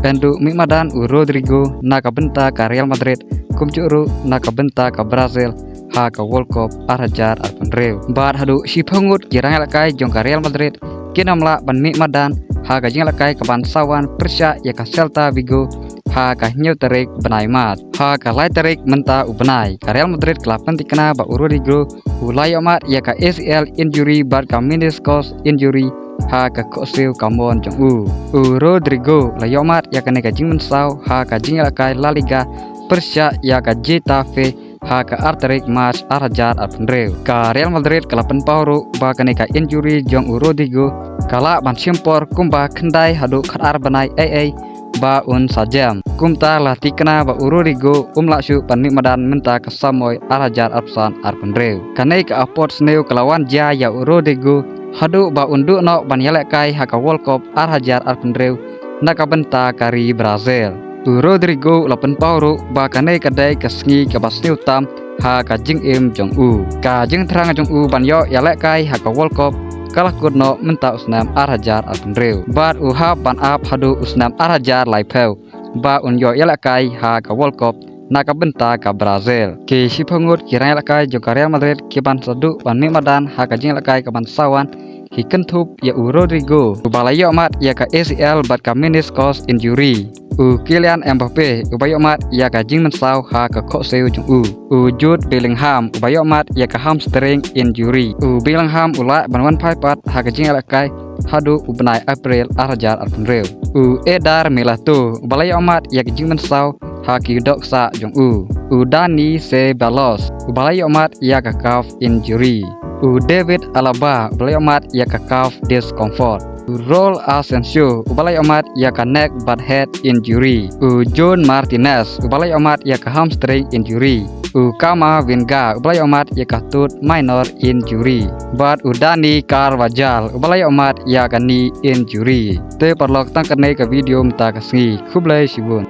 Pendu Mimadan Rodrigo nakabenta ka Real Madrid kumcuru nakabenta ka Brazil ha ka World Cup arhajar arpanreu bar hadu sipangut kirang lakai jong ka Real Madrid kinamla ban Mimadan ha ka jing lakai ka ban sawan Persya ya ka Celta Vigo ha ka nyeu tarik benai mat ha ka lai tarik menta ubenai ka Real Madrid kelapan tikna ba Rodrigo ulai amat ya ka ACL injury bar ka meniscus injury ha ka koseu kamon jong Rodrigo layomat ya ka nega jing mensau ha ka jing lakai La Liga Persya ya ka Getafe ha ka artarik match arhajar arpanreu ka Real Madrid kelapan pauru ba ka nega injury jong Rodrigo kala ban simpor kumba kendai hadu khatar banai AA ba sajam kumta lah tikna ba Rodrigo laksu pan Mimadan menta ka samoy arhajar arpsan arpanreu kanai ka apot sneu kelawan ja ya Rodrigo hadu ba undu no ban yalekai ha ka World Cup arhajar arpanreu nakabenta kari Brazil Rodrigo lapan pauru ba kanai kadai kasngi ka basneu tam ha ka jing jong ka jing terang jong ban yo yalekai ha ka World Cup kalah kudno menta usnam arhajar arpanreu bat hab ban ap hadu usnam arhajar laipeu ba yo yalekai ha ka World Cup nakabenta ka Brazil ke sipangut kirang yalekai jong ka Real Madrid ke ban sadu ban Mimadan ha ka jing yalekai ka ban sawan hikentup ya Rodrigo balayo amat ya ka ACL bat ka meniscus injury Kylian Mbappe ubayo amat ya ka jing mensau ha ka koseu jong Jude Bellingham ubayo amat ya ka hamstring injury Bellingham ula banwan paipat ha ka jing alakai hadu ubenai April arhajar arpanreu Edar Milito balayo amat ya ka jing mensau ha ki doksa jong Dani Ceballos balayo amat ya ka calf injury David Alaba balai amat ya ka calf discomfort Raul Asensio balai amat ya ka neck but head injury John Martinez balai amat ya ka hamstring injury Camavinga balai amat ya ka tooth minor injury but Dani Carvajal balai amat ya ka knee injury te parlok tang kanai ka video mta kasngi khublai sibun